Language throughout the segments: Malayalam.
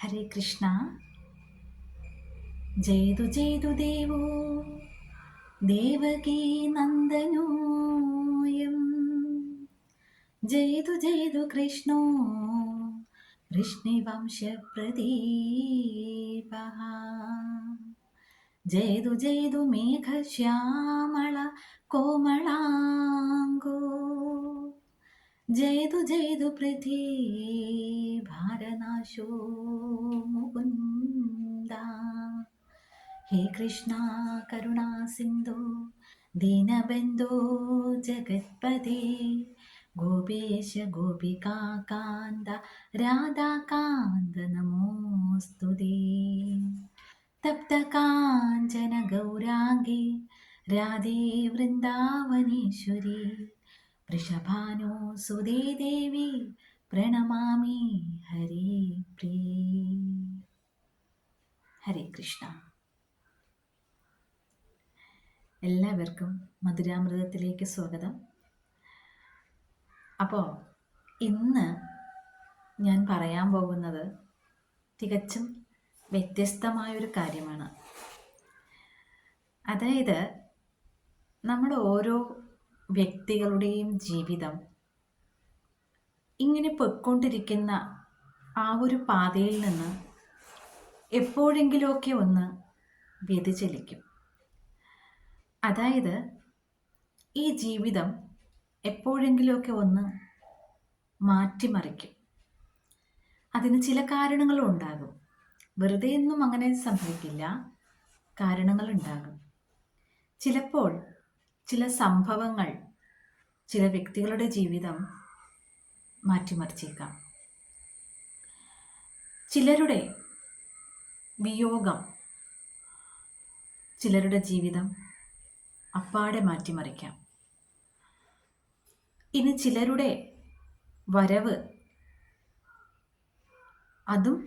ഹരേ കൃഷ്ണ. ജയതു ജയതു ദേവോ ദേവകീ നന്ദനോയം. ജയതു ജയതു കൃഷ്ണോ വൃഷ്ണിവംശപ്രദീപഃ. ജയതു ജയതു മേഘശ്യാമള കോമളാംഗോ. ജയതു ജയതു പൃഥ്വീ ഭാരനാശോ മുകുന്ദ. ഹേ കൃഷ്ണ കരുണാ സിന്ധു ദീനബന്ധോ ജഗത്പതേ. ഗോപേശ ഗോപികാകാന്ത രാധാകാന്ത നമോസ്തുതേ. തപ്തകാഞ്ചന ഗൗരാംഗി രാധേ വൃന്ദാവനേശ്വരി. വൃഷഭാനോ സുതേ ദേവി പ്രണമാമി ഹരേ പ്രിയേ. ഹരേ കൃഷ്ണ. എല്ലാവർക്കും മധുരാമൃതത്തിലേക്ക് സ്വാഗതം. അപ്പോൾ ഇന്ന് ഞാൻ പറയാൻ പോകുന്നത് തികച്ചും വ്യത്യസ്തമായൊരു കാര്യമാണ്. അതായത് നമ്മുടെ ഓരോ വ്യക്തികളുടെയും ജീവിതം ഇങ്ങനെ പൊയ്ക്കൊണ്ടിരിക്കുന്ന ആ ഒരു പാതയിൽ നിന്ന് എപ്പോഴെങ്കിലുമൊക്കെ ഒന്ന് വ്യതിചലിക്കും. അതായത് ഈ ജീവിതം എപ്പോഴെങ്കിലുമൊക്കെ ഒന്ന് മാറ്റിമറിക്കും. അതിന് ചില കാരണങ്ങളും ഉണ്ടാകും. വെറുതെ ഒന്നും അങ്ങനെ സംഭവിക്കില്ല, കാരണങ്ങളുണ്ടാകും. ചിലപ്പോൾ ചില സംഭവങ്ങൾ ചില വ്യക്തികളുടെ ജീവിതം മാറ്റിമറിച്ചേക്കാം. ചിലരുടെ വിയോഗം ചിലരുടെ ജീവിതം അപ്പാടെ മാറ്റിമറിക്കാം. ഇനി ചിലരുടെ വരവ് അതും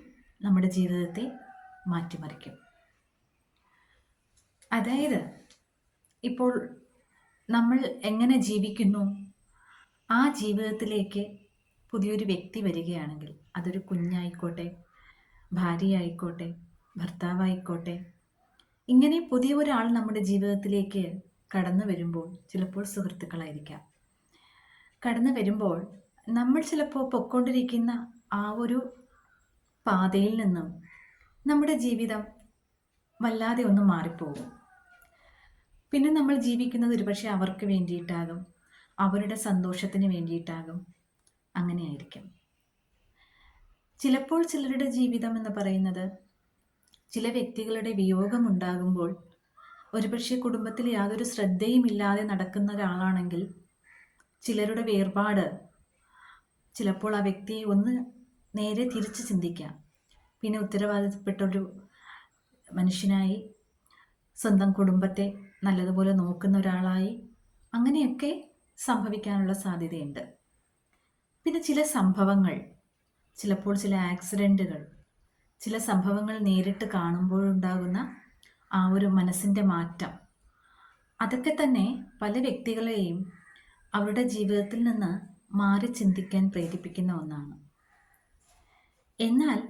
നമ്മുടെ ജീവിതത്തെ മാറ്റിമറിക്കും. അതായത് ഇപ്പോൾ നമ്മൾ എങ്ങനെ ജീവിക്കുന്നു, ആ ജീവിതത്തിലേക്ക് പുതിയൊരു വ്യക്തി വരികയാണെങ്കിൽ, അതൊരു കുഞ്ഞായിക്കോട്ടെ, ഭാര്യയായിക്കോട്ടെ, ഭർത്താവായിക്കോട്ടെ, ഇങ്ങനെ പുതിയ ഒരാൾ നമ്മുടെ ജീവിതത്തിലേക്ക് കടന്നു വരുമ്പോൾ, ചിലപ്പോൾ സുഹൃത്തുക്കളായിരിക്കാം, കടന്നു വരുമ്പോൾ നമ്മൾ ചിലപ്പോൾ പൊയ്ക്കൊണ്ടിരിക്കുന്ന ആ ഒരു പാതയിൽ നിന്നും നമ്മുടെ ജീവിതം വല്ലാതെ ഒന്ന് മാറിപ്പോകും. പിന്നെ നമ്മൾ ജീവിക്കുന്നത് ഒരുപക്ഷെ അവർക്ക് വേണ്ടിയിട്ടാകും, അവരുടെ സന്തോഷത്തിന് വേണ്ടിയിട്ടാകും, അങ്ങനെയായിരിക്കും. ചിലപ്പോൾ ചിലരുടെ ജീവിതം എന്ന് പറയുന്നത്, ചില വ്യക്തികളുടെ വിയോഗമുണ്ടാകുമ്പോൾ ഒരുപക്ഷെ കുടുംബത്തിൽ യാതൊരു ശ്രദ്ധയും ഇല്ലാതെ നടക്കുന്ന ഒരാളാണെങ്കിൽ ചിലരുടെ വേർപാട് ചിലപ്പോൾ ആ വ്യക്തിയെ ഒന്ന് നേരെ തിരിച്ച് ചിന്തിക്കാം. പിന്നെ ഉത്തരവാദിത്തപ്പെട്ടൊരു മനുഷ്യനായി, സ്വന്തം കുടുംബത്തെ നല്ലതുപോലെ നോക്കുന്ന ഒരാളായി, അങ്ങനെയൊക്കെ സംഭവിക്കാനുള്ള സാധ്യതയുണ്ട്. പിന്നെ ചില സംഭവങ്ങൾ, ചിലപ്പോൾ ചില ആക്സിഡൻറ്റുകൾ, ചില സംഭവങ്ങൾ നേരിട്ട് കാണുമ്പോഴുണ്ടാകുന്ന ആ ഒരു മനസ്സിൻ്റെ മാറ്റം, അതൊക്കെ തന്നെ പല വ്യക്തികളെയും അവരുടെ ജീവിതത്തിൽ നിന്ന് മാറി ചിന്തിക്കാൻ പ്രേരിപ്പിക്കുന്ന ഒന്നാണ്. എന്നാൽ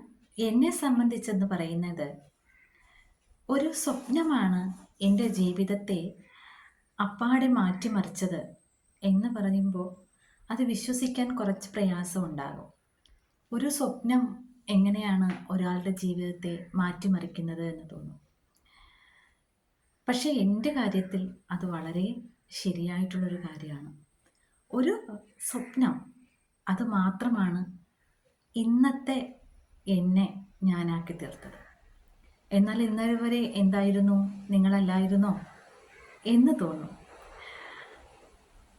എന്നെ സംബന്ധിച്ചെന്ന് പറയുന്നത്, ഒരു സ്വപ്നമാണ് എൻ്റെ ജീവിതത്തെ അപ്പാടെ മാറ്റിമറിച്ചത് എന്ന് പറയുമ്പോൾ അത് വിശ്വസിക്കാൻ കുറച്ച് പ്രയാസമുണ്ടാകും. ഒരു സ്വപ്നം എങ്ങനെയാണ് ഒരാളുടെ ജീവിതത്തെ മാറ്റിമറിക്കുന്നത് എന്ന് തോന്നും. പക്ഷേ എൻ്റെ കാര്യത്തിൽ അത് വളരെ ശരിയായിട്ടുള്ളൊരു കാര്യമാണ്. ഒരു സ്വപ്നം, അത് മാത്രമാണ് ഇന്നത്തെ എന്നെ ഞാനാക്കി തീർത്തത്. എന്നാൽ ഇന്നലെ വരെ എന്തായിരുന്നു, നിങ്ങളല്ലായിരുന്നോ എന്ന് തോന്നും.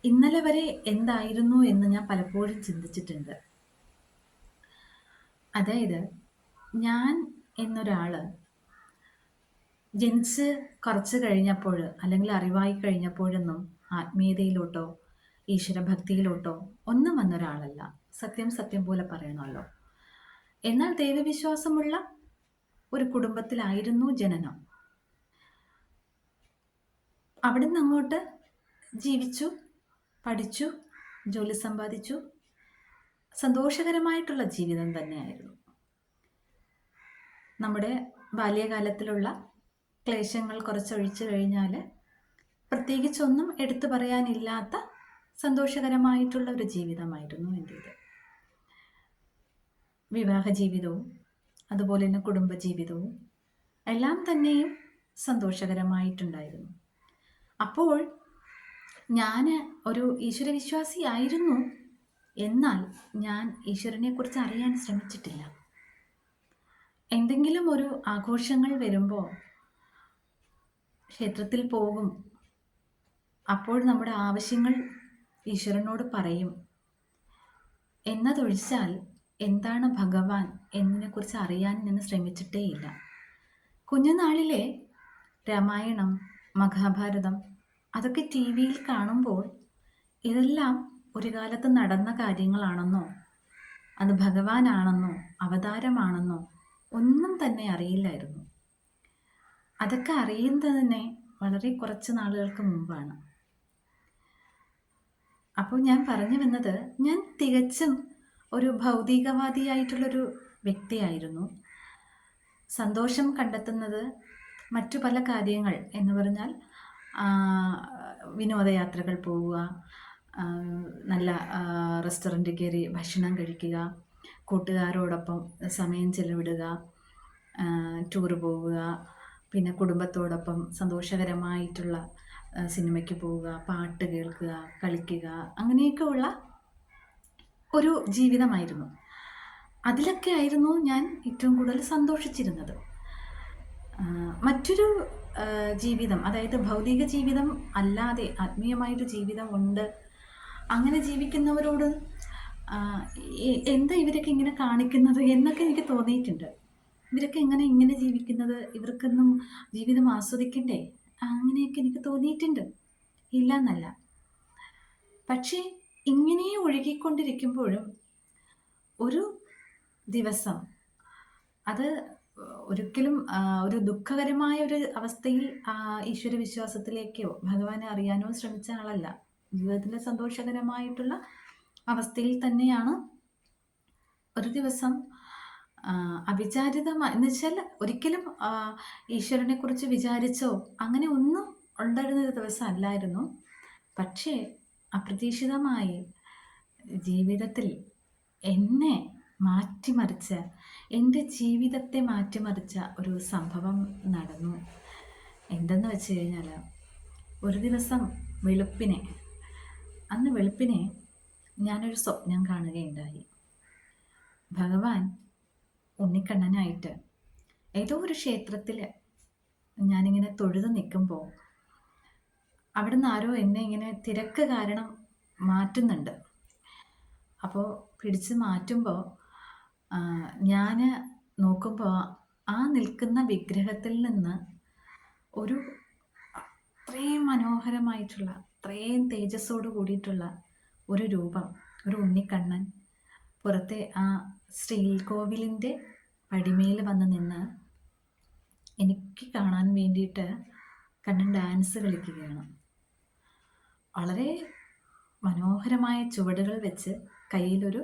ഇന്നലെ വരെ എന്തായിരുന്നു എന്ന് ഞാൻ പലപ്പോഴും ചിന്തിച്ചിട്ടുണ്ട്. അതായത് ഞാൻ എന്നൊരാൾ ജനിച്ച് കുറച്ച് കഴിഞ്ഞപ്പോൾ, അല്ലെങ്കിൽ അറിവായി കഴിഞ്ഞപ്പോഴൊന്നും ആത്മീയതയിലോട്ടോ ഈശ്വരഭക്തിയിലോട്ടോ ഒന്നും വന്നൊരാളല്ല. സത്യം പോലെ പറയണമല്ലോ. എന്നാൽ ദൈവവിശ്വാസമുള്ള ഒരു കുടുംബത്തിലായിരുന്നു ജനനം. അവിടുന്ന് അങ്ങോട്ട് ജീവിച്ചു, പഠിച്ചു, ജോലി സമ്പാദിച്ചു, സന്തോഷകരമായിട്ടുള്ള ജീവിതം തന്നെയായിരുന്നു. നമ്മുടെ ബാല്യകാലത്തിലുള്ള ക്ലേശങ്ങൾ കുറച്ചൊഴിച്ചു കഴിഞ്ഞാൽ പ്രത്യേകിച്ചൊന്നും എടുത്തു പറയാനില്ലാത്ത സന്തോഷകരമായിട്ടുള്ള ഒരു ജീവിതമായിരുന്നു എൻ്റേത്. വിവാഹ ജീവിതവും അതുപോലെ തന്നെ കുടുംബജീവിതവും എല്ലാം തന്നെയും സന്തോഷകരമായിട്ടുണ്ടായിരുന്നു. അപ്പോൾ ഞാൻ ഒരു ഈശ്വരവിശ്വാസിയായിരുന്നു, എന്നാൽ ഞാൻ ഈശ്വരനെക്കുറിച്ച് അറിയാൻ ശ്രമിച്ചിട്ടില്ല. എന്തെങ്കിലും ഒരു ആഘോഷങ്ങൾ വരുമ്പോൾ ക്ഷേത്രത്തിൽ പോകും. അപ്പോൾ നമ്മുടെ ആവശ്യങ്ങൾ ഈശ്വരനോട് പറയും എന്നതൊഴിച്ചാൽ എന്താണ് ഭഗവാൻ എന്നതിനെക്കുറിച്ച് അറിയാൻ ഞാൻ ശ്രമിച്ചിട്ടേയില്ല. കുഞ്ഞുനാളിലെ രാമായണം, മഹാഭാരതം അതൊക്കെ ടി വിയിൽ കാണുമ്പോൾ ഇതെല്ലാം ഒരു കാലത്ത് നടന്ന കാര്യങ്ങളാണെന്നോ അത് ഭഗവാനാണെന്നോ അവതാരമാണെന്നോ ഒന്നും തന്നെ അറിയില്ലായിരുന്നു. അതൊക്കെ അറിയുന്നത് തന്നെ വളരെ കുറച്ച് നാളുകൾക്ക് മുമ്പാണ്. അപ്പോൾ ഞാൻ പറഞ്ഞു വന്നത്, ഞാൻ തികച്ചും ഒരു ഭൗതികവാദിയായിട്ടുള്ളൊരു വ്യക്തിയായിരുന്നു. സന്തോഷം കണ്ടെത്തുന്നത് മറ്റു പല കാര്യങ്ങൾ എന്ന് പറഞ്ഞാൽ വിനോദയാത്രകൾ പോവുക, നല്ല റെസ്റ്റോറൻറ്റിൽ കയറി ഭക്ഷണം കഴിക്കുക, കൂട്ടുകാരോടൊപ്പം സമയം ചെലവിടുക, ടൂറ് പോവുക, പിന്നെ കുടുംബത്തോടൊപ്പം സന്തോഷകരമായിട്ടുള്ള സിനിമയ്ക്ക് പോവുക, പാട്ട് കേൾക്കുക, കളിക്കുക, അങ്ങനെയൊക്കെ ഉള്ള ഒരു ജീവിതമായിരുന്നു. അതിലൊക്കെ ആയിരുന്നു ഞാൻ ഏറ്റവും കൂടുതൽ സന്തോഷിച്ചിരുന്നത്. മറ്റൊരു ജീവിതം, അതായത് ഭൗതിക ജീവിതം അല്ലാതെ ആത്മീയമായൊരു ജീവിതം ഉണ്ട്, അങ്ങനെ ജീവിക്കുന്നവരോട് എന്താ ഇവരൊക്കെ ഇങ്ങനെ കാണിക്കുന്നത് എന്നൊക്കെ എനിക്ക് തോന്നിയിട്ടുണ്ട്. ഇവരൊക്കെ ഇങ്ങനെ ജീവിക്കുന്നത്, ഇവർക്കൊന്നും ജീവിതം ആസ്വദിക്കണ്ടേ? അങ്ങനെയൊക്കെ എനിക്ക് തോന്നിയിട്ടുണ്ട്, ഇല്ല എന്നല്ല. പക്ഷേ ഇങ്ങനെ ഒഴുകിക്കൊണ്ടിരിക്കുമ്പോഴും ഒരു ദിവസം അത് ഒരിക്കലും ഒരു ദുഃഖകരമായ ഒരു അവസ്ഥയിൽ ഈശ്വര വിശ്വാസത്തിലേക്കോ ഭഗവാനെ അറിയാനോ ശ്രമിച്ച ആളല്ല. ജീവിതത്തിലെ സന്തോഷകരമായിട്ടുള്ള അവസ്ഥയിൽ തന്നെയാണ് ഒരു ദിവസം അവിചാരിതമായി, എന്ന് വെച്ചാൽ ഒരിക്കലും ഈശ്വരനെ കുറിച്ച് വിചാരിച്ചോ അങ്ങനെ ഒന്നും ഉണ്ടായിരുന്നൊരു ദിവസം അല്ലായിരുന്നു. പക്ഷേ അപ്രതീക്ഷിതമായി ജീവിതത്തിൽ എന്നെ മാറ്റിമറിച്ച, എൻ്റെ ജീവിതത്തെ മാറ്റിമറിച്ച ഒരു സംഭവം നടന്നു. എന്തെന്ന് വെച്ച് കഴിഞ്ഞാൽ, ഒരു ദിവസം അന്ന് വെളുപ്പിനെ ഞാനൊരു സ്വപ്നം കാണുകയുണ്ടായി. ഭഗവാൻ ഉണ്ണിക്കണ്ണനായിട്ട് ഏതോ ഒരു ക്ഷേത്രത്തിൽ ഞാനിങ്ങനെ തൊഴുത് നിൽക്കുമ്പോൾ അവിടുന്ന് ആരോ എന്നെ ഇങ്ങനെ തിരക്ക് കാരണം മാറ്റുന്നുണ്ട്. അപ്പോൾ പിടിച്ച് മാറ്റുമ്പോൾ ഞാൻ നോക്കുമ്പോൾ ആ നിൽക്കുന്ന വിഗ്രഹത്തിൽ നിന്ന് ഒരു അത്രയും മനോഹരമായിട്ടുള്ള, അത്രയും തേജസ്സോട് കൂടിയിട്ടുള്ള ഒരു രൂപം, ഒരു ഉണ്ണിക്കണ്ണൻ പുറത്തെ ആ ശ്രീകോവിലിൻ്റെ പടിമേൽ വന്ന് നിന്ന് എനിക്ക് കാണാൻ വേണ്ടിയിട്ട് കണ്ണൻ ഡാൻസ് കളിക്കുകയാണ്. വളരെ മനോഹരമായ ചുവടുകൾ വെച്ച് കയ്യിലൊരു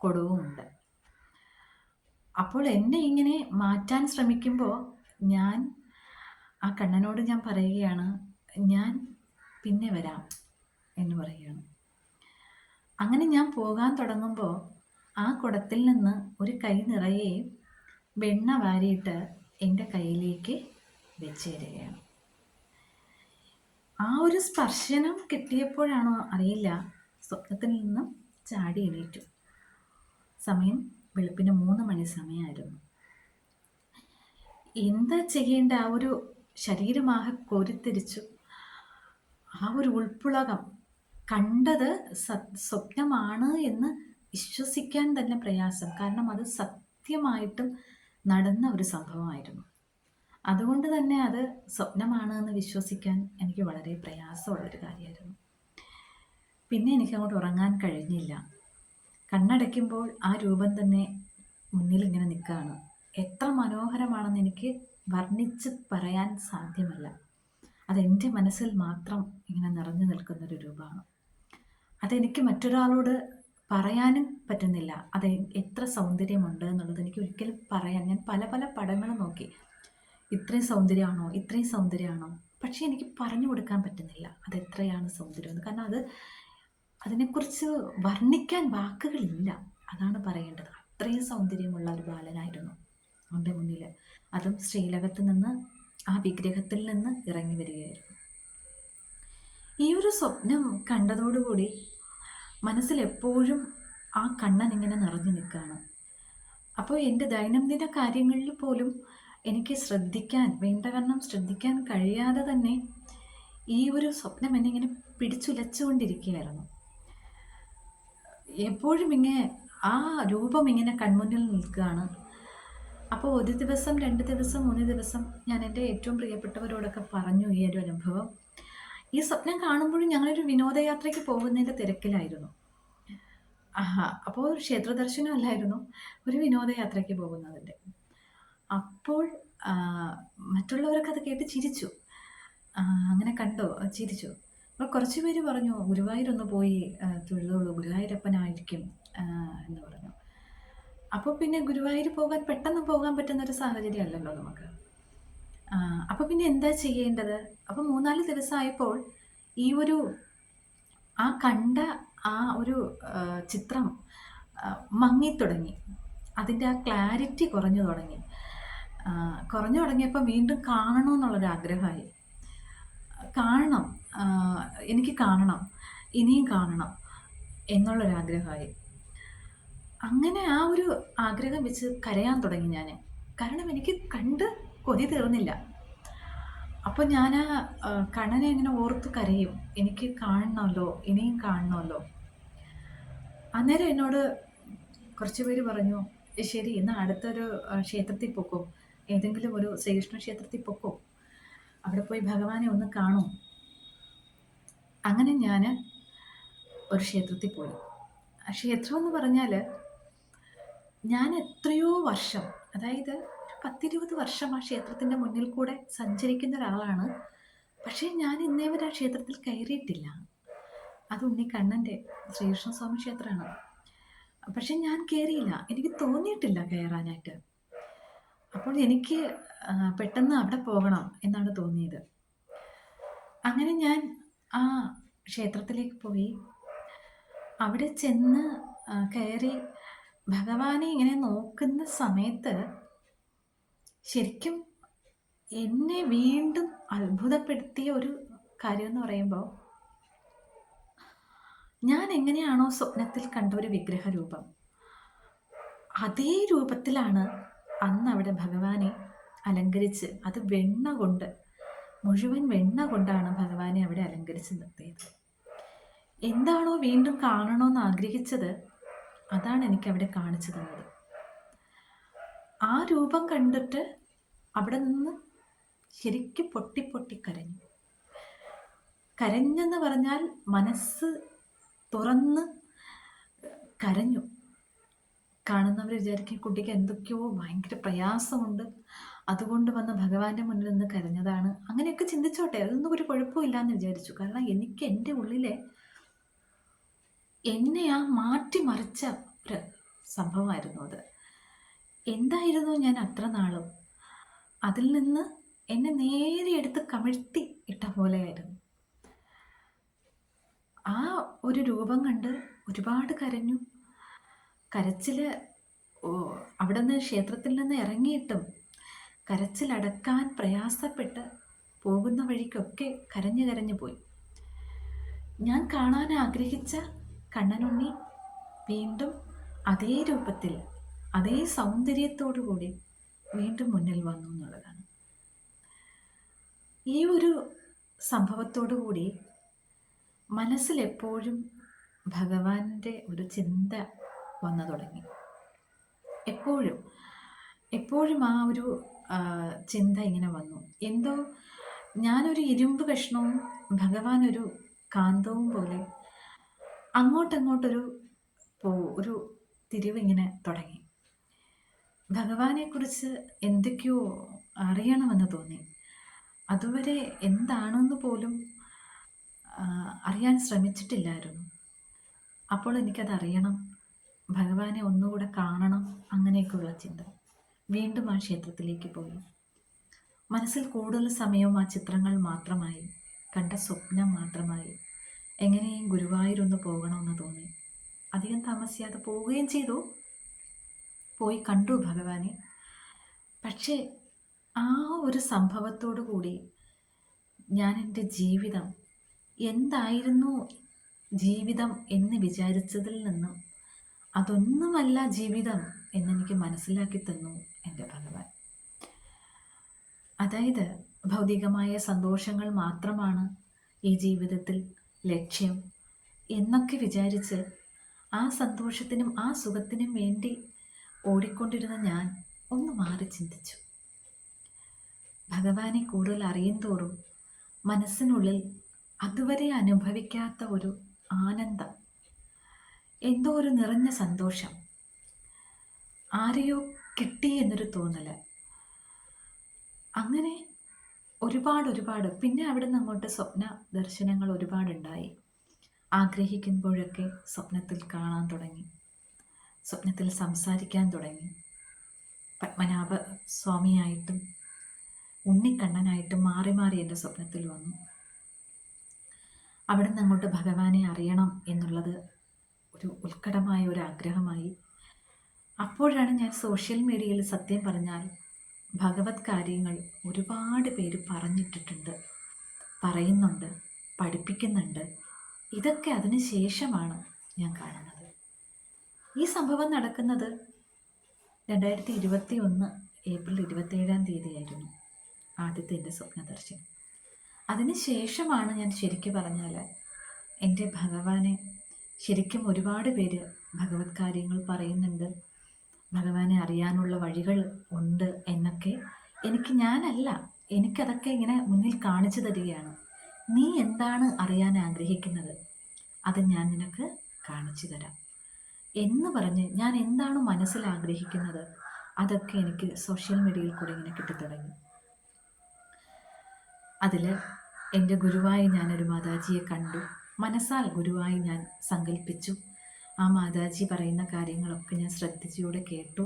കൊടവുമുണ്ട്. അപ്പോൾ എന്നെ ഇങ്ങനെ മാറ്റാൻ ശ്രമിക്കുമ്പോൾ ഞാൻ ആ കണ്ണനോട് ഞാൻ പറയുകയാണ്, ഞാൻ പിന്നെ വരാം എന്ന് പറയുകയാണ്. അങ്ങനെ ഞാൻ പോകാൻ തുടങ്ങുമ്പോൾ ആ കുടത്തിൽ നിന്ന് ഒരു കൈ നിറയെ വെണ്ണ വാരിയിട്ട് എൻ്റെ കയ്യിലേക്ക് വെച്ച് തരികയാണ്. ആ ഒരു സ്പർശനം കിട്ടിയപ്പോഴാണോ അറിയില്ല, സ്വപ്നത്തിൽ നിന്നും ചാടി എണീറ്റു. സമയം വെളുപ്പിന് 3 മണി സമയമായിരുന്നു. എന്താ ചെയ്യേണ്ട, ആ ഒരു ശരീരമാകെ കോരിത്തിരിച്ചു. ആ ഒരു ഉൾപ്പുളകം കണ്ടത് സ്വപ്നമാണ് എന്ന് വിശ്വസിക്കാൻ തന്നെ പ്രയാസം. കാരണം അത് സത്യമായിട്ടും നടന്ന ഒരു സംഭവമായിരുന്നു. അതുകൊണ്ട് തന്നെ അത് സ്വപ്നമാണ് എന്ന് വിശ്വസിക്കാൻ എനിക്ക് വളരെ പ്രയാസമുള്ളൊരു കാര്യമായിരുന്നു. പിന്നെ എനിക്കങ്ങോട്ട് ഉറങ്ങാൻ കഴിഞ്ഞില്ല. കണ്ണടയ്ക്കുമ്പോൾ ആ രൂപം തന്നെ മുന്നിൽ ഇങ്ങനെ നിൽക്കുകയാണ്. എത്ര മനോഹരമാണെന്ന് എനിക്ക് വർണ്ണിച്ച് പറയാൻ സാധ്യമല്ല. അതെൻ്റെ മനസ്സിൽ മാത്രം ഇങ്ങനെ നിറഞ്ഞു നിൽക്കുന്നൊരു രൂപമാണ്. അതെനിക്ക് മറ്റൊരാളോട് പറയാനും പറ്റുന്നില്ല. അത് എത്ര സൗന്ദര്യമുണ്ട് എന്നുള്ളത് എനിക്ക് ഒരിക്കലും ഞാൻ പല പല പടങ്ങൾ നോക്കി. ഇത്രയും സൗന്ദര്യമാണോ? ഇത്രയും സൗന്ദര്യമാണോ? പക്ഷേ എനിക്ക് പറഞ്ഞു കൊടുക്കാൻ പറ്റുന്നില്ല. അതെത്രയാണ് സൗന്ദര്യമെന്ന്. കാരണം അതിനെക്കുറിച്ച് വർണ്ണിക്കാൻ വാക്കുകളില്ല. അതാണ് പറയേണ്ടത്. അത്രയും സൗന്ദര്യമുള്ള ഒരു ബാലനായിരുന്നു എൻ്റെ മുന്നിൽ. അതും ശ്രീലകത്ത് നിന്ന് ആ വിഗ്രഹത്തിൽ നിന്ന് ഇറങ്ങി വരികയായിരുന്നു. ഈ ഒരു സ്വപ്നം കണ്ടതോടുകൂടി മനസ്സിൽ എപ്പോഴും ആ കണ്ണൻ ഇങ്ങനെ നിറഞ്ഞു നിൽക്കുകയാണ്. അപ്പോൾ എൻ്റെ ദൈനംദിന കാര്യങ്ങളിൽ പോലും എനിക്ക് വേണ്ടവണ്ണം ശ്രദ്ധിക്കാൻ കഴിയാതെ തന്നെ ഈ ഒരു സ്വപ്നം എന്നെ ഇങ്ങനെ പിടിച്ചുലച്ചുകൊണ്ടിരിക്കുകയായിരുന്നു. എപ്പോഴും ആ രൂപം ഇങ്ങനെ കൺമുന്നിൽ നിൽക്കുകയാണ്. അപ്പോൾ ഒരു ദിവസം 2 ദിവസം 3 ദിവസം ഞാൻ എൻ്റെ ഏറ്റവും പ്രിയപ്പെട്ടവരോടൊക്കെ പറഞ്ഞു ഈ ഒരു അനുഭവം. ഈ സ്വപ്നം കാണുമ്പോഴും ഞങ്ങളൊരു വിനോദയാത്രയ്ക്ക് പോകുന്നതിൻ്റെ തിരക്കിലായിരുന്നു. അപ്പോൾ ക്ഷേത്ര ദർശനം അല്ലായിരുന്നു, ഒരു വിനോദയാത്രയ്ക്ക് പോകുന്നതിൻ്റെ. അപ്പോൾ മറ്റുള്ളവരൊക്കെ അത് കേട്ട് ചിരിച്ചു. അങ്ങനെ കണ്ടോ? ചിരിച്ചു. അപ്പോൾ കുറച്ച് പേര് പറഞ്ഞു, ഗുരുവായൂരൊന്ന് പോയി തൊഴുതോളൂ, ഗുരുവായൂരപ്പനായിരിക്കും എന്ന് പറഞ്ഞു. അപ്പോൾ പിന്നെ ഗുരുവായൂർ പെട്ടെന്ന് പോകാൻ പറ്റുന്നൊരു സാഹചര്യം അല്ലല്ലോ നമുക്ക്. അപ്പോൾ പിന്നെ എന്താ ചെയ്യേണ്ടത്? അപ്പോൾ 3-4 ദിവസമായപ്പോൾ ഈ ഒരു കണ്ട ആ ഒരു ചിത്രം മങ്ങിത്തുടങ്ങി. അതിൻ്റെ ആ ക്ലാരിറ്റി കുറഞ്ഞു തുടങ്ങിയപ്പോൾ വീണ്ടും കാണണമെന്നുള്ളൊരാഗ്രഹമായി. കാണണം, എനിക്ക് കാണണം, ഇനിയും കാണണം എന്നുള്ളൊരാഗ്രഹമായി. അങ്ങനെ ആ ഒരു ആഗ്രഹം വെച്ച് കരയാൻ തുടങ്ങി ഞാൻ. കാരണം എനിക്ക് കണ്ട് കൊതി തീർന്നില്ല. അപ്പോൾ ഞാൻ കണ്ണനെ ഇങ്ങനെ ഓർത്ത് കരയും. എനിക്ക് കാണണമല്ലോ, ഇനിയും കാണണമല്ലോ. അന്നേരം എന്നോട് കുറച്ച് പേര് പറഞ്ഞു, ശരി എന്നാൽ അടുത്തൊരു ക്ഷേത്രത്തിൽ പൊക്കോ, ഏതെങ്കിലും ഒരു ശ്രീകൃഷ്ണ ക്ഷേത്രത്തിൽ പൊക്കോ, അവിടെ പോയി ഭഗവാനെ ഒന്ന് കാണും. അങ്ങനെ ഞാൻ ഒരു ക്ഷേത്രത്തിൽ പോയി. ആ ക്ഷേത്രം എന്ന് പറഞ്ഞാൽ ഞാൻ എത്രയോ വർഷം, അതായത് 10-20 വർഷം ആ ക്ഷേത്രത്തിൻ്റെ മുന്നിൽ കൂടെ സഞ്ചരിക്കുന്ന ഒരാളാണ്. പക്ഷേ ഞാൻ ഇന്നേ വരെ ആ ക്ഷേത്രത്തിൽ കയറിയിട്ടില്ല. അത് ഉണ്ണിക്കണ്ണൻ്റെ ശ്രീകൃഷ്ണസ്വാമി ക്ഷേത്രമാണ്. പക്ഷെ ഞാൻ കയറിയില്ല, എനിക്ക് തോന്നിയിട്ടില്ല കയറാനായിട്ട്. അപ്പോൾ എനിക്ക് പെട്ടെന്ന് അവിടെ പോകണം എന്നാണ് തോന്നിയത്. അങ്ങനെ ഞാൻ ആ ക്ഷേത്രത്തിലേക്ക് പോയി. അവിടെ ചെന്ന് കയറി ഭഗവാനെ ഇങ്ങനെ നോക്കുന്ന സമയത്ത് ശരിക്കും എന്നെ വീണ്ടും അത്ഭുതപ്പെടുത്തിയ ഒരു കാര്യം എന്ന് പറയുമ്പോൾ, ഞാൻ എങ്ങനെയാണോ സ്വപ്നത്തിൽ കണ്ട ഒരു വിഗ്രഹരൂപം, അതേ രൂപത്തിലാണ് അന്ന് അവിടെ ഭഗവാനെ അലങ്കരിച്ച്, അത് മുഴുവൻ വെണ്ണ കൊണ്ടാണ് ഭഗവാനെ അവിടെ അലങ്കരിച്ച് നിർത്തിയത്. എന്താണോ വീണ്ടും കാണണമെന്ന് ആഗ്രഹിച്ചത്, അതാണ് എനിക്ക് അവിടെ കാണിച്ചു തന്നത്. ആ രൂപം കണ്ടിട്ട് അവിടെ നിന്ന് ശരിക്കും പൊട്ടി കരഞ്ഞു. കരഞ്ഞെന്ന് പറഞ്ഞാൽ മനസ്സ് തുറന്ന് കരഞ്ഞു. കാണുന്നവർ വിചാരിക്കും കുട്ടിക്ക് എന്തൊക്കെയോ ഭയങ്കര പ്രയാസമുണ്ട്, അതുകൊണ്ട് വന്ന് ഭഗവാന്റെ മുന്നിൽ നിന്ന് കരഞ്ഞതാണ്. അങ്ങനെയൊക്കെ ചിന്തിച്ചോട്ടെ, അതൊന്നും ഒരു കുഴപ്പമില്ല എന്ന് വിചാരിച്ചു. കാരണം എനിക്ക് എൻ്റെ ഉള്ളിലെ എന്നെ മാറ്റിമറിച്ച ഒരു സംഭവമായിരുന്നു അത്. എന്തായിരുന്നു ഞാൻ അത്ര നാളും, അതിൽ നിന്ന് എന്നെ നേരെ എടുത്ത് കമിഴ്ത്തി ഇട്ട പോലെയായിരുന്നു. ആ ഒരു രൂപം കണ്ട് ഒരുപാട് കരഞ്ഞു. കരച്ചിൽ അവിടെ നിന്ന് ക്ഷേത്രത്തിൽ നിന്ന് ഇറങ്ങിയിട്ടും കരച്ചിലടക്കാൻ പ്രയാസപ്പെട്ട് പോകുന്ന വഴിക്കൊക്കെ കരഞ്ഞു പോയി. ഞാൻ കാണാൻ ആഗ്രഹിച്ച കണ്ണനുണ്ണി വീണ്ടും അതേ രൂപത്തിൽ, അതേ സൗന്ദര്യത്തോടു കൂടി വീണ്ടും മുന്നിൽ വന്നു എന്നുള്ളതാണ്. ഈ ഒരു സംഭവത്തോടു കൂടി മനസ്സിലെപ്പോഴും ഭഗവാന്റെ ഒരു ചിന്ത വന്നു തുടങ്ങി. എപ്പോഴും ആ ഒരു ചിന്ത ഇങ്ങനെ വന്നു. എന്തോ ഞാനൊരു ഇരുമ്പ് കഷ്ണവും ഭഗവാൻ ഒരു കാന്തവും പോലെ അങ്ങോട്ടൊരു തിരിവ് ഇങ്ങനെ തുടങ്ങി. ഭഗവാനെക്കുറിച്ച് എന്തൊക്കെയോ അറിയണമെന്ന് തോന്നി. അതുവരെ എന്താണെന്ന് പോലും അറിയാൻ ശ്രമിച്ചിട്ടില്ലായിരുന്നു. അപ്പോൾ എനിക്കതറിയണം, ഭഗവാനെ ഒന്നുകൂടെ കാണണം, അങ്ങനെയൊക്കെയുള്ള ചിന്ത. വീണ്ടും ആ ക്ഷേത്രത്തിലേക്ക് പോയി. മനസ്സിൽ കൂടുതൽ സമയവും ആ ചിത്രങ്ങൾ മാത്രമായി, കണ്ട സ്വപ്നം മാത്രമായി. എങ്ങനെയും ഗുരുവായൂരൊന്ന് പോകണമെന്ന് തോന്നി. അധികം താമസിയാതെ പോവുകയും ചെയ്തു. പോയി കണ്ടു ഭഗവാനെ. പക്ഷേ ആ ഒരു സംഭവത്തോടു കൂടി ഞാൻ എൻ്റെ ജീവിതം എന്തായിരുന്നു ജീവിതം എന്ന് വിചാരിച്ചതിൽ നിന്നും അതൊന്നുമല്ല ജീവിതം എന്നെനിക്ക് മനസ്സിലാക്കി തന്നു എൻ്റെ ഭഗവാൻ. അതായത് ഭൗതികമായ സന്തോഷങ്ങൾ മാത്രമാണ് ഈ ജീവിതത്തിൽ ലക്ഷ്യം എന്നൊക്കെ വിചാരിച്ച് ആ സന്തോഷത്തിനും ആ സുഖത്തിനും വേണ്ടി ഓടിക്കൊണ്ടിരുന്ന ഞാൻ ഒന്ന് മാറി ചിന്തിച്ചു. ഭഗവാനെ കൂടുതൽ അറിയും തോറും മനസ്സിനുള്ളിൽ അതുവരെ അനുഭവിക്കാത്ത ഒരു ആനന്ദം, എന്തോ ഒരു നിറഞ്ഞ സന്തോഷം, ആരെയോ കിട്ടി എന്നൊരു തോന്നല്. അങ്ങനെ ഒരുപാട് പിന്നെ അവിടെ നിന്ന് അങ്ങോട്ട് സ്വപ്ന ദർശനങ്ങൾ ഒരുപാടുണ്ടായി. ആഗ്രഹിക്കുമ്പോഴൊക്കെ സ്വപ്നത്തിൽ കാണാൻ തുടങ്ങി, സ്വപ്നത്തിൽ സംസാരിക്കാൻ തുടങ്ങി. പത്മനാഭ സ്വാമിയായിട്ടും ഉണ്ണിക്കണ്ണനായിട്ടും മാറി മാറി എൻ്റെ സ്വപ്നത്തിൽ വന്നു. അവിടെ നിന്ന് അങ്ങോട്ട് ഭഗവാനെ അറിയണം എന്നുള്ളത് ഒരു ഉത്കടമായ ഒരു ആഗ്രഹമായി. അപ്പോഴാണ് ഞാൻ സോഷ്യൽ മീഡിയയിൽ സത്യം പറഞ്ഞാൽ ഭഗവത് കാര്യങ്ങൾ ഒരുപാട് പേര് പറഞ്ഞിട്ടിട്ടുണ്ട്, പറയുന്നുണ്ട്, പഠിപ്പിക്കുന്നുണ്ട്. ഇതൊക്കെ അതിന് ശേഷമാണ് ഞാൻ കാണുന്നത്. ഈ സംഭവം നടക്കുന്നത് 2021 ഏപ്രിൽ 27-ാം തീയതിയായിരുന്നു ആദ്യത്തെ എൻ്റെ സ്വപ്നദർശനം. അതിന് ശേഷമാണ് ഞാൻ ശരിക്കും പറഞ്ഞാൽ എൻ്റെ ഭഗവാനെ ശരിക്കും ഒരുപാട് പേര് ഭഗവത് കാര്യങ്ങൾ പറയുന്നുണ്ട്, ഭഗവാനെ അറിയാനുള്ള വഴികൾ ഉണ്ട് എന്നൊക്കെ ഞാനല്ല, എനിക്കതൊക്കെ ഇങ്ങനെ മുന്നിൽ കാണിച്ചു തരികയാണ്. നീ എന്താണ് അറിയാൻ ആഗ്രഹിക്കുന്നത്, അത് ഞാൻ നിനക്ക് കാണിച്ചു തരാം എന്ന് പറഞ്ഞ് ഞാൻ എന്താണ് മനസ്സിൽ ആഗ്രഹിക്കുന്നത് അതൊക്കെ എനിക്ക് സോഷ്യൽ മീഡിയയിൽ കൂടെ ഇങ്ങനെ കിട്ടിത്തുടങ്ങി. അതിൽ എൻ്റെ ഗുരുവായി ഞാനൊരു മാതാജിയെ കണ്ടു. മനസ്സാൽ ഗുരുവായി ഞാൻ സങ്കല്പിച്ചു. ആ മാതാജി പറയുന്ന കാര്യങ്ങളൊക്കെ ഞാൻ ശ്രദ്ധിച്ചൂടെ കേട്ടു.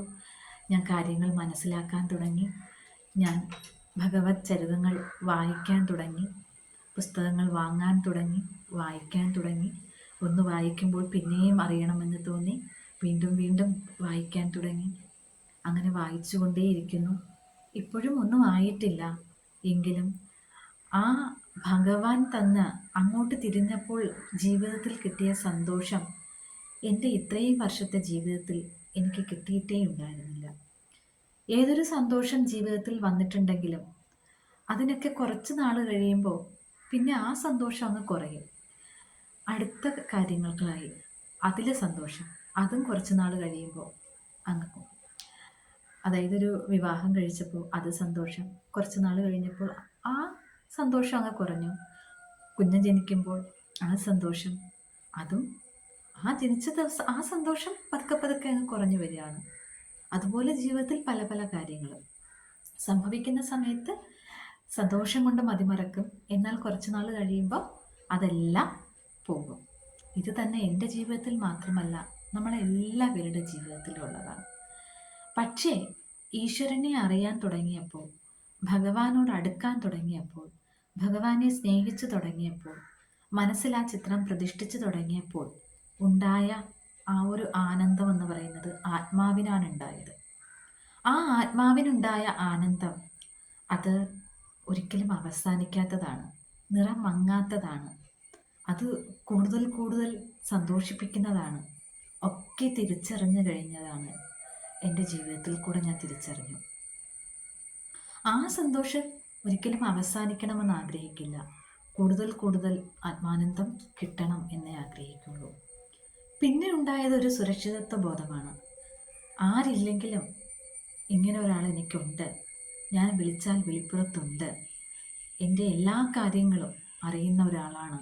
ഞാൻ കാര്യങ്ങൾ മനസ്സിലാക്കാൻ തുടങ്ങി. ഞാൻ ഭഗവത് ചരിതങ്ങൾ വായിക്കാൻ തുടങ്ങി, പുസ്തകങ്ങൾ വാങ്ങാൻ തുടങ്ങി, വായിക്കാൻ തുടങ്ങി. ഒന്ന് വായിക്കുമ്പോൾ പിന്നെയും അറിയണമെന്ന് തോന്നി, വീണ്ടും വീണ്ടും വായിക്കാൻ തുടങ്ങി. അങ്ങനെ വായിച്ചുകൊണ്ടേയിരിക്കുന്നു. ഇപ്പോഴും ഒന്നും ആയിട്ടില്ല. എങ്കിലും ആ ഭഗവാൻ തന്ന അങ്ങോട്ട് തിരിഞ്ഞപ്പോൾ ജീവിതത്തിൽ കിട്ടിയ സന്തോഷം എൻ്റെ ഇത്രയും വർഷത്തെ ജീവിതത്തിൽ എനിക്ക് കിട്ടിയിട്ടേ ഉണ്ടായിരുന്നില്ല. ഏതൊരു സന്തോഷം ജീവിതത്തിൽ വന്നിട്ടുണ്ടെങ്കിലും അതിനൊക്കെ കുറച്ച് നാൾ കഴിയുമ്പോൾ പിന്നെ ആ സന്തോഷം അങ്ങ് കുറയും. അടുത്ത കാര്യങ്ങൾക്കായി അതിലെ സന്തോഷം അതും കുറച്ച് നാൾ കഴിയുമ്പോൾ അങ്ങ് പോകും. അതായത് ഒരു വിവാഹം കഴിച്ചപ്പോൾ അത് സന്തോഷം, കുറച്ച് നാൾ കഴിഞ്ഞപ്പോൾ ആ സന്തോഷം അങ്ങ് കുറഞ്ഞു. കുഞ്ഞ് ജനിക്കുമ്പോൾ ആ സന്തോഷം, അതും ആ ജനിച്ച ദിവസം ആ സന്തോഷം പതുക്കെ പതുക്കെ അങ്ങ് കുറഞ്ഞു വരികയാണ്. അതുപോലെ ജീവിതത്തിൽ പല പല കാര്യങ്ങൾ സംഭവിക്കുന്ന സമയത്ത് സന്തോഷം കൊണ്ട് മതിമറക്കും, എന്നാൽ കുറച്ച് നാൾ കഴിയുമ്പോൾ അതെല്ലാം പോകും. ഇത് തന്നെ എൻ്റെ ജീവിതത്തിൽ മാത്രമല്ല, നമ്മളെല്ലാവരുടെ ജീവിതത്തിലും ഉള്ളതാണ്. പക്ഷേ ഈശ്വരനെ അറിയാൻ തുടങ്ങിയപ്പോൾ, ഭഗവാനോട് അടുക്കാൻ തുടങ്ങിയപ്പോൾ, ഭഗവാനെ സ്നേഹിച്ചു തുടങ്ങിയപ്പോൾ, മനസ്സിൽ ആ ചിത്രം പ്രതിഷ്ഠിച്ചു തുടങ്ങിയപ്പോൾ ഉണ്ടായ ആ ഒരു ആനന്ദം എന്ന് പറയുന്നത് ആത്മാവിനാണ് ഉണ്ടായത്. ആ ആത്മാവിനുണ്ടായ ആനന്ദം അത് ഒരിക്കലും അവസാനിക്കാത്തതാണ്, നിറം മങ്ങാത്തതാണ്. അത് കൂടുതൽ കൂടുതൽ സന്തോഷിപ്പിക്കുന്നതാണ്. ഒക്കെ തിരിച്ചറിഞ്ഞു കഴിഞ്ഞതാണ് എൻ്റെ ജീവിതത്തിൽ കൂടെ ഞാൻ തിരിച്ചറിഞ്ഞു. ആ സന്തോഷം ഒരിക്കലും അവസാനിക്കണമെന്ന് ആഗ്രഹിക്കില്ല. കൂടുതൽ കൂടുതൽ ആത്മാനന്ദം കിട്ടണം എന്നേ ആഗ്രഹിക്കുള്ളൂ. പിന്നെ ഉണ്ടായത് ഒരു സുരക്ഷിതത്വ ബോധമാണ്. ആരില്ലെങ്കിലും ഇങ്ങനെ ഒരാൾ എനിക്കുണ്ട്, ഞാൻ വിളിച്ചാൽ വിളിപ്പുറത്തുണ്ട്, എൻ്റെ എല്ലാ കാര്യങ്ങളും അറിയുന്ന ഒരാളാണ്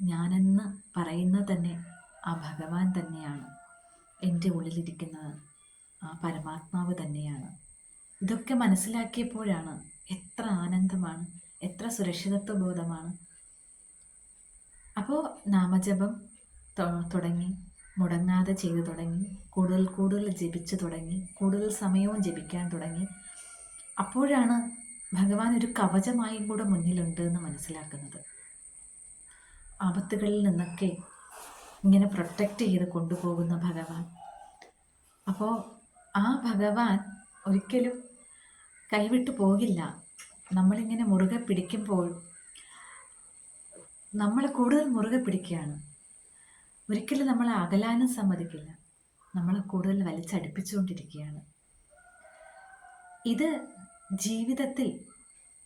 ഞാനെന്ന് പറയുന്നത് തന്നെ ആ ഭഗവാൻ തന്നെയാണ്. എൻ്റെ ഉള്ളിലിരിക്കുന്നത് ആ പരമാത്മാവ് തന്നെയാണ്. ഇതൊക്കെ മനസ്സിലാക്കിയപ്പോഴാണ് എത്ര ആനന്ദമാണ്, എത്ര സുരക്ഷിതത്വ ബോധമാണ്. അപ്പോൾ നാമജപം തുടങ്ങി. മുടങ്ങാതെ ചെയ്തു തുടങ്ങി, കൂടുതൽ കൂടുതൽ ജപിച്ചു തുടങ്ങി, കൂടുതൽ സമയവും ജപിക്കാൻ തുടങ്ങി. അപ്പോഴാണ് ഭഗവാൻ ഒരു കവചമായും കൂടെ മുന്നിലുണ്ട് എന്ന് മനസ്സിലാക്കുന്നത്. ആപത്തുകളിൽ നിന്നൊക്കെ ഇങ്ങനെ പ്രൊട്ടക്റ്റ് ചെയ്ത് കൊണ്ടുപോകുന്ന ഭഗവാൻ. അപ്പോൾ ആ ഭഗവാൻ ഒരിക്കലും കൈവിട്ടു പോകില്ല. നമ്മളിങ്ങനെ മുറുകെ പിടിക്കുമ്പോൾ നമ്മൾ കൂടുതൽ മുറുകെ പിടിക്കുകയാണ്. ഒരിക്കലും നമ്മളെ അകലാനും സമ്മതിക്കില്ല. നമ്മളെ കൂടുതൽ വലിച്ചടുപ്പിച്ചുകൊണ്ടിരിക്കുകയാണ്. ഇത് ജീവിതത്തിൽ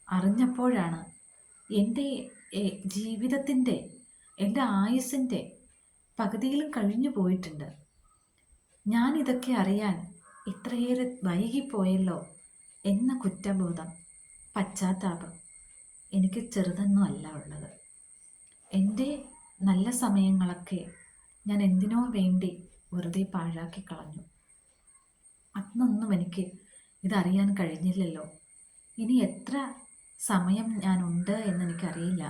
അറിഞ്ഞപ്പോഴാണ് എൻ്റെ ജീവിതത്തിൻ്റെ, എൻ്റെ ആയുസ്സിൻ്റെ പകുതിയിലും കഴിഞ്ഞു പോയിട്ടുണ്ട്. ഞാൻ ഇതൊക്കെ അറിയാൻ ഇത്രയേറെ വൈകിപ്പോയല്ലോ എന്ന കുറ്റബോധം, പശ്ചാത്താപം എനിക്ക് ചെറുതൊന്നും അല്ല ഉള്ളത്. എൻ്റെ നല്ല സമയങ്ങളൊക്കെ ഞാൻ എന്തിനോ വേണ്ടി വെറുതെ പാഴാക്കി കളഞ്ഞു. അന്നൊന്നും എനിക്ക് ഇതറിയാൻ കഴിഞ്ഞില്ലല്ലോ. ഇനി എത്ര സമയം ഞാനുണ്ട് എന്നെനിക്കറിയില്ല.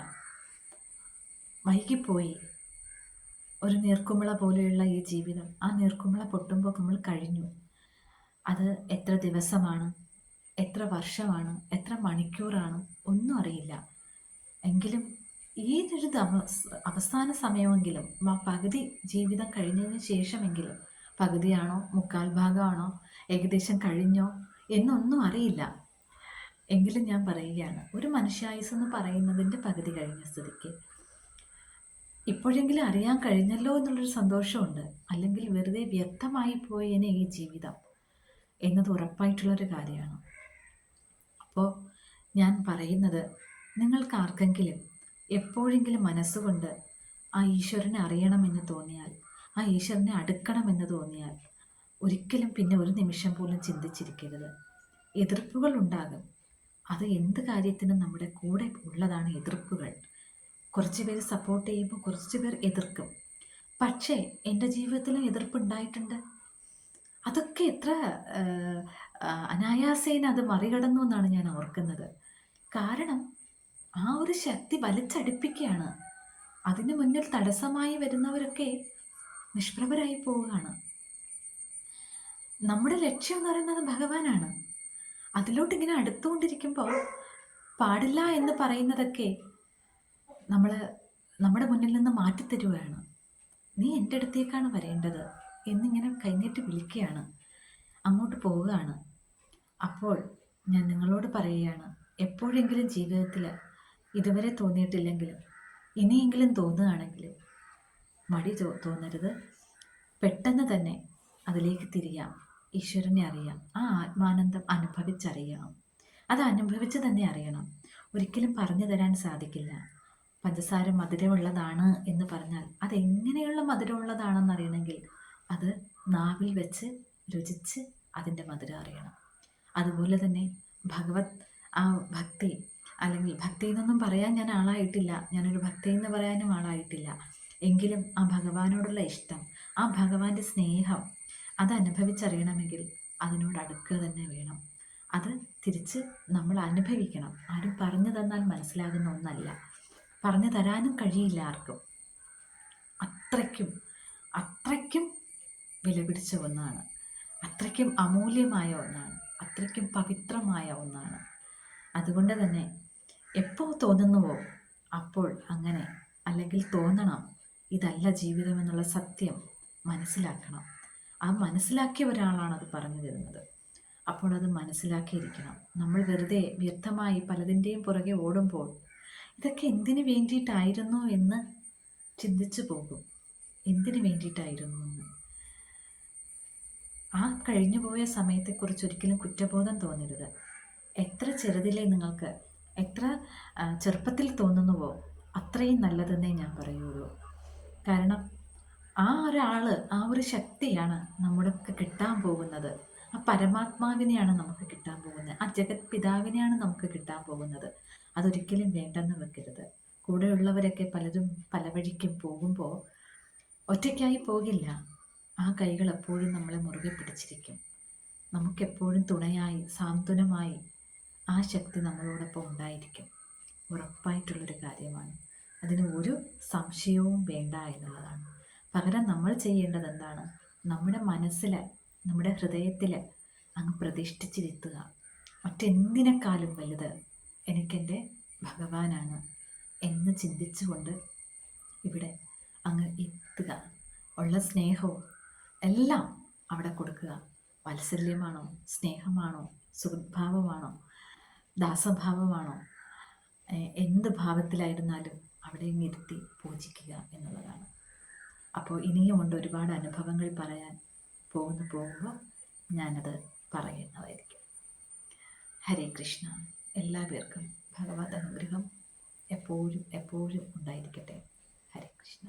വൈകിപ്പോയി. ഒരു നീർക്കുമിള പോലെയുള്ള ഈ ജീവിതം, ആ നീർക്കുമിള പൊട്ടുമ്പോൾ നമ്മൾ കഴിഞ്ഞു. അത് എത്ര ദിവസമാണ്, എത്ര വർഷമാണ്, എത്ര മണിക്കൂറാണ്, ഒന്നും അറിയില്ല. എങ്കിലും ഏതൊരു അവസാന സമയമെങ്കിലും, പകുതി ജീവിതം കഴിഞ്ഞതിന് ശേഷമെങ്കിലും, പകുതിയാണോ മുക്കാൽ ഭാഗമാണോ ഏകദേശം കഴിഞ്ഞോ എന്നൊന്നും അറിയില്ല. എങ്കിലും ഞാൻ പറയുകയാണ്, ഒരു മനുഷ്യായുസ് എന്ന് പറയുന്നതിൻ്റെ പകുതി കഴിഞ്ഞ സ്ഥിതിക്ക് ഇപ്പോഴെങ്കിലും അറിയാൻ കഴിഞ്ഞല്ലോ എന്നുള്ളൊരു സന്തോഷമുണ്ട്. അല്ലെങ്കിൽ വെറുതെ വ്യർത്ഥമായി പോയേനെ ഈ ജീവിതം എന്നത് ഉറപ്പായിട്ടുള്ളൊരു കാര്യമാണ്. അപ്പോൾ ഞാൻ പറയുന്നത്, നിങ്ങൾക്ക് ആർക്കെങ്കിലും എപ്പോഴെങ്കിലും മനസ്സുകൊണ്ട് ആ ഈശ്വരനെ അറിയണമെന്ന് തോന്നിയാൽ, ആ ഈശ്വരനെ അടുക്കണമെന്ന് തോന്നിയാൽ, ഒരിക്കലും പിന്നെ ഒരു നിമിഷം പോലും ചിന്തിച്ചിരിക്കരുത്. എതിർപ്പുകൾ ഉണ്ടാകും. അത് എന്ത് കാര്യത്തിനും നമ്മുടെ കൂടെ ഉള്ളതാണ് എതിർപ്പുകൾ. കുറച്ച് പേര് സപ്പോർട്ട് ചെയ്യുമ്പോൾ കുറച്ച് പേർ എതിർക്കും. പക്ഷേ എൻ്റെ ജീവിതത്തിലും എതിർപ്പുണ്ടായിട്ടുണ്ട്. അതൊക്കെ എത്ര അനായാസേന അത് മറികടന്നു എന്നാണ് ഞാൻ ഓർക്കുന്നത്. കാരണം ആ ഒരു ശക്തി വലിച്ചടുപ്പിക്കുകയാണ്. അതിന് മുന്നിൽ തടസ്സമായി വരുന്നവരൊക്കെ നിഷ്പ്രഭരായി പോവുകയാണ്. നമ്മുടെ ലക്ഷ്യം എന്ന് പറയുന്നത് ഭഗവാനാണ്. അതിലോട്ട് ഇങ്ങനെ അടുത്തുകൊണ്ടിരിക്കുമ്പോൾ പാടില്ല എന്ന് പറയുന്നതൊക്കെ നമ്മുടെ മുന്നിൽ നിന്ന് മാറ്റിത്തരുകയാണ്. നീ എൻ്റെ അടുത്തേക്കാണ് വരേണ്ടത് എന്നിങ്ങനെ കൈനീട്ടി വിളിക്കുകയാണ്, അങ്ങോട്ട് പോവുകയാണ്. അപ്പോൾ ഞാൻ നിങ്ങളോട് പറയുകയാണ്, എപ്പോഴെങ്കിലും ജീവിതത്തിൽ ഇതുവരെ തോന്നിയിട്ടില്ലെങ്കിലും ഇനിയെങ്കിലും തോന്നുകയാണെങ്കിൽ മടി തോന്നരുത്. പെട്ടെന്ന് തന്നെ അതിലേക്ക് തിരിയാം. ഈശ്വരനെ അറിയാം. ആ ആത്മാനന്ദം അനുഭവിച്ചറിയണം. അത് അനുഭവിച്ച് തന്നെ അറിയണം. ഒരിക്കലും പറഞ്ഞു തരാൻ സാധിക്കില്ല. പഞ്ചസാര മധുരമുള്ളതാണ് എന്ന് പറഞ്ഞാൽ അതെങ്ങനെയുള്ള മധുരമുള്ളതാണെന്ന് അറിയണമെങ്കിൽ അത് നാവിൽ വെച്ച് രുചിച്ച് അതിൻ്റെ മധുരം അറിയണം. അതുപോലെ തന്നെ ആ ഭക്തി, അല്ലെങ്കിൽ ഭക്തി എന്നൊന്നും പറയാൻ ഞാൻ ആളായിട്ടില്ല, ഞാനൊരു ഭക്തി എന്ന് പറയാനും ആളായിട്ടില്ല. എങ്കിലും ആ ഭഗവാനോടുള്ള ഇഷ്ടം, ആ ഭഗവാന്റെ സ്നേഹം അത് അനുഭവിച്ചറിയണമെങ്കിൽ അതിനോട് അടുക്കുക തന്നെ വേണം. അത് തിരിച്ച് നമ്മൾ അനുഭവിക്കണം. ആരും പറഞ്ഞു തന്നാൽ മനസ്സിലാകുന്ന ഒന്നല്ല. പറഞ്ഞു തരാനും കഴിയില്ല ആർക്കും. അത്രയ്ക്കും വിലപിടിച്ച ഒന്നാണ്, അത്രയ്ക്കും അമൂല്യമായ ഒന്നാണ്, അത്രയ്ക്കും പവിത്രമായ ഒന്നാണ്. അതുകൊണ്ട് തന്നെ എപ്പോൾ തോന്നുന്നുവോ അപ്പോൾ അങ്ങനെ, അല്ലെങ്കിൽ തോന്നണം ഇതല്ല ജീവിതം എന്നുള്ള സത്യം മനസ്സിലാക്കണം. ആ മനസ്സിലാക്കിയ ഒരാളാണ് അത് പറഞ്ഞു തരുന്നത്. അപ്പോൾ അത് മനസ്സിലാക്കിയിരിക്കണം. നമ്മൾ വെറുതെ വ്യർത്ഥമായി പലതിൻ്റെയും പുറകെ ഓടുമ്പോൾ ഇതൊക്കെ എന്തിനു വേണ്ടിയിട്ടായിരുന്നു എന്ന് ചിന്തിച്ചു പോകും. എന്തിനു വേണ്ടിയിട്ടായിരുന്നു എന്ന്. ആ കഴിഞ്ഞുപോയ സമയത്തെക്കുറിച്ച് ഒരിക്കലും കുറ്റബോധം തോന്നരുത്. എത്ര ചെറുതിലെ നിങ്ങൾക്ക് എത്ര ചെറുപ്പത്തിൽ തോന്നുന്നുവോ അത്രയും നല്ലതെന്നേ ഞാൻ പറയുള്ളൂ. കാരണം ആ ഒരാൾ, ആ ഒരു ശക്തിയാണ് നമുക്ക് കിട്ടാൻ പോകുന്നത്. ആ പരമാത്മാവിനെയാണ് നമുക്ക് കിട്ടാൻ പോകുന്നത്. ആ ജഗത് പിതാവിനെയാണ് നമുക്ക് കിട്ടാൻ പോകുന്നത്. അതൊരിക്കലും വേണ്ടെന്ന് വെക്കരുത്. കൂടെയുള്ളവരൊക്കെ പലരും പല വഴിക്കും പോകുമ്പോൾ ഒറ്റയ്ക്കായി പോകില്ല. ആ കൈകൾ എപ്പോഴും നമ്മളെ മുറുകെ പിടിച്ചിരിക്കും. നമുക്കെപ്പോഴും തുണയായി, സാന്ത്വനമായി ആ ശക്തി നമ്മളോടൊപ്പം ഉണ്ടായിരിക്കും. ഉറപ്പായിട്ടുള്ളൊരു കാര്യമാണ്. അതിന് ഒരു സംശയവും വേണ്ട എന്നുള്ളതാണ്. പകരം നമ്മൾ ചെയ്യേണ്ടത് എന്താണ്? നമ്മുടെ മനസ്സിൽ, നമ്മുടെ ഹൃദയത്തിൽ അങ്ങ് പ്രതിഷ്ഠിച്ചിരുത്തുക. മറ്റെന്തിനേക്കാളും വലുത് എനിക്കെൻ്റെ ഭഗവാനാണ് എന്ന് ചിന്തിച്ചുകൊണ്ട് ഇവിടെ അങ്ങ് എത്തുക. ഉള്ള സ്നേഹവും എല്ലാം അവിടെ കൊടുക്കുക. വാത്സല്യമാണോ, സ്നേഹമാണോ, സുഹൃദ്ഭാവമാണോ, ദാസഭാവമാണോ, എന്ത് ഭാവത്തിലായിരുന്നാലും അവിടെ ഇരുത്തി പൂജിക്കുക എന്നുള്ളതാണ്. അപ്പോൾ ഇനിയുമുണ്ട് ഒരുപാട് അനുഭവങ്ങൾ പറയാൻ. പോകുമ്പോൾ ഞാനത് പറയുന്നതായിരിക്കും. ഹരേ കൃഷ്ണ. എല്ലാ പേർക്കും ഭഗവത് അനുഗ്രഹം എപ്പോഴും എപ്പോഴും ഉണ്ടായിരിക്കട്ടെ. ഹരേ കൃഷ്ണ.